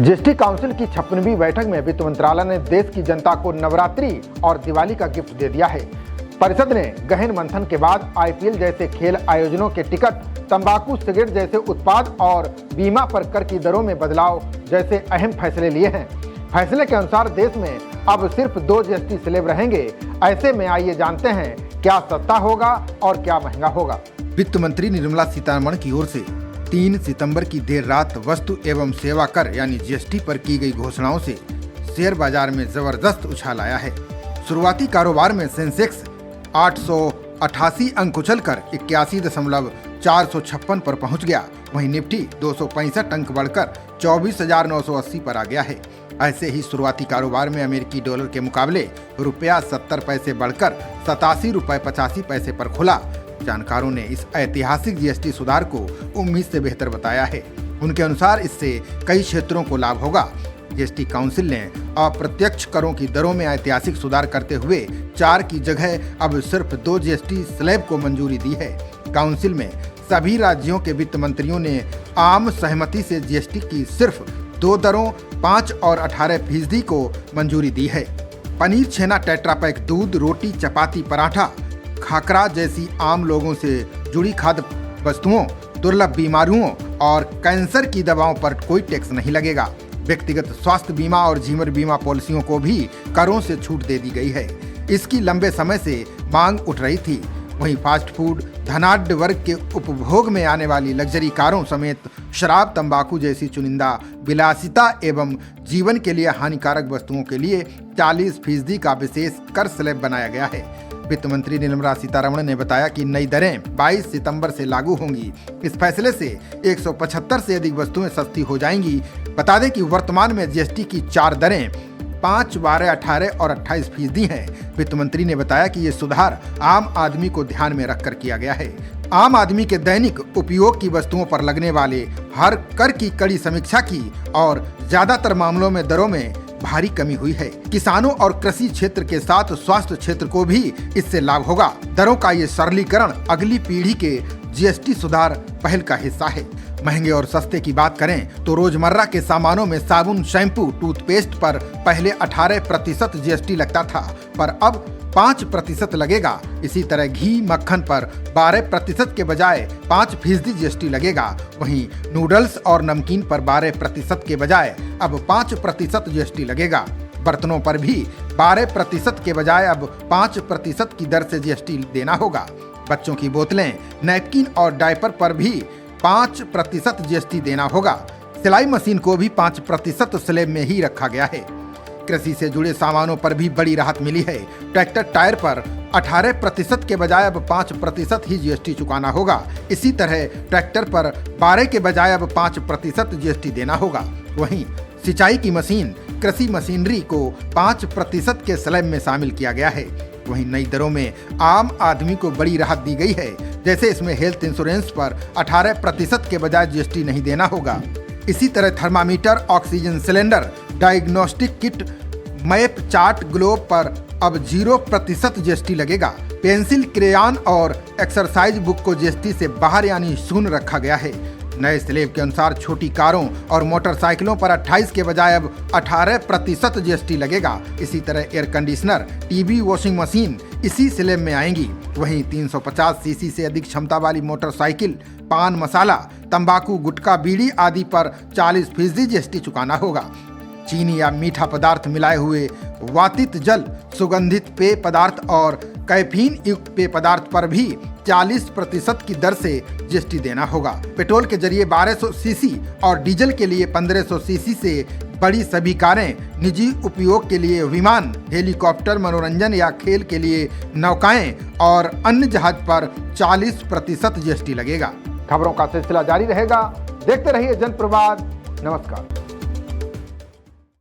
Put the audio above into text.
GST council की 56वीं बैठक में वित्त मंत्रालय ने देश की जनता को नवरात्रि और दिवाली का गिफ्ट दे दिया है। परिषद ने गहन मंथन के बाद आईपीएल जैसे खेल आयोजनों के टिकट, तंबाकू, सिगरेट जैसे उत्पाद और बीमा पर कर की दरों में बदलाव जैसे अहम फैसले लिए हैं। फैसले के अनुसार देश में अब सिर्फ 2 जीएसटी स्लैब रहेंगे। ऐसे में आइए जानते हैं क्या सस्ता होगा और क्या महंगा होगा। वित्त मंत्री निर्मला सीतारमण की ओर से 3 सितंबर की देर रात वस्तु एवं सेवा कर यानी जीएसटी पर की गई घोषणाओं से शेयर बाजार में जबरदस्त उछाल आया है। शुरुआती कारोबार में सेंसेक्स 888 अंक उछलकर 81.456 पर पहुंच गया। वहीं निफ्टी 265 अंक बढ़कर 24,980 पर आ गया है। ऐसे ही शुरुआती कारोबार में अमेरिकी डॉलर के मुकाबले रुपया 70 पैसे बढ़कर 87 रुपये 85 पैसे पर खुला। जानकारों ने इस ऐतिहासिक जीएसटी सुधार को उम्मीद से बेहतर बताया है। उनके अनुसार इससे कई क्षेत्रों को लाभ होगा। जीएसटी काउंसिल ने अप्रत्यक्ष करों की दरों में ऐतिहासिक सुधार करते हुए 4 की जगह अब सिर्फ 2 जीएसटी स्लैब को मंजूरी दी है। काउंसिल में सभी राज्यों के वित्त मंत्रियों ने आम सहमति से जीएसटी की सिर्फ 2 दरों 5 और 18% को मंजूरी दी है। पनीर, छेना, टेट्रापैक, दूध, रोटी, चपाती, पराठा, खाकरा जैसी आम लोगों से जुड़ी खाद्य वस्तुओं, दुर्लभ बीमारियों और कैंसर की दवाओं पर कोई टैक्स नहीं लगेगा। व्यक्तिगत स्वास्थ्य बीमा और जीवन बीमा पॉलिसियों को भी करों से छूट दे दी गई है। इसकी लंबे समय से मांग उठ रही थी। वहीं फास्ट फूड, धनाढ्य वर्ग के उपभोग में आने वाली लग्जरी कारों समेत शराब, तंबाकू जैसी चुनिंदा विलासिता एवं जीवन के लिए हानिकारक वस्तुओं के लिए 40% का विशेष कर स्लैब बनाया गया है। वित्त मंत्री निर्मला सीतारमण ने बताया कि नई दरें 22 सितंबर से लागू होंगी। इस फैसले से 175 से अधिक वस्तुएं सस्ती हो जाएंगी। बता दें कि वर्तमान में जीएसटी की 4 दरें 5, 12, 18 और 28% हैं। वित्त मंत्री ने बताया कि ये सुधार आम आदमी को ध्यान में रखकर किया गया है। आम आदमी के दैनिक उपयोग की वस्तुओं पर लगने वाले हर कर की कड़ी समीक्षा की और ज्यादातर मामलों में दरों में भारी कमी हुई है। किसानों और कृषि क्षेत्र के साथ स्वास्थ्य क्षेत्र को भी इससे लाभ होगा। दरों का ये सरलीकरण अगली पीढ़ी के जीएसटी सुधार पहल का हिस्सा है। महंगे और सस्ते की बात करें तो रोजमर्रा के सामानों में साबुन, शैम्पू, टूथपेस्ट पर पहले 18% जीएसटी लगता था, पर अब 5% लगेगा। इसी तरह घी, मक्खन पर 12% के बजाय 5% जीएसटी लगेगा। वहीं नूडल्स और नमकीन पर 12% के बजाय अब 5% जीएसटी लगेगा। बर्तनों पर भी 12% के बजाय अब 5% की दर से जीएसटी देना होगा। बच्चों की बोतलें, नैपकिन और डायपर पर भी 5% जीएसटी देना होगा। सिलाई मशीन को भी 5% स्लैब में ही रखा गया है। कृषि से जुड़े सामानों पर भी बड़ी राहत मिली है। ट्रैक्टर टायर पर 18% के बजाय अब 5% ही जीएसटी चुकाना होगा। इसी तरह ट्रैक्टर पर 12 के बजाय अब 5% जीएसटी देना होगा। वहीं सिंचाई की मशीन, कृषि मशीनरी को 5% के स्लैब में शामिल किया गया है। वहीं नई दरों में आम आदमी को बड़ी राहत दी गई है। जैसे इसमें हेल्थ इंश्योरेंस पर 18% के बजाय जीएसटी नहीं देना होगा। इसी तरह thermometer, oxygen cylinder, diagnostic kit, map, chart, globe पर अब 0% जीएसटी लगेगा। पेंसिल, क्रेयॉन और एक्सरसाइज बुक को जीएसटी से बाहर यानी शून्य रखा गया है। नए स्लैब के अनुसार छोटी कारों और मोटरसाइकिलों पर 28 के बजाय अब 18% जीएसटी लगेगा। इसी तरह air conditioner, TV, washing machine इसी स्लैब में आएंगी। वहीं 350 सीसी से अधिक क्षमता वाली मोटरसाइकिल, पान मसाला, तंबाकू, गुटखा, बीड़ी आदि पर 40% जीएसटी चुकाना होगा। चीनी या मीठा पदार्थ मिलाए हुए वातित जल, सुगंधित पेय पदार्थ और कैफीन युक्त पेय पदार्थ पर भी 40% की दर से जीएसटी देना होगा। पेट्रोल के जरिए 1200 सीसी और डीजल के लिए 1500 सीसी से बड़ी सभी कारें, निजी उपयोग के लिए विमान, हेलीकॉप्टर, मनोरंजन या खेल के लिए नौकाएं और अन्य जहाज पर 40% जीएसटी लगेगा। खबरों का सिलसिला जारी रहेगा। देखते रहिए जनप्रवाद। नमस्कार।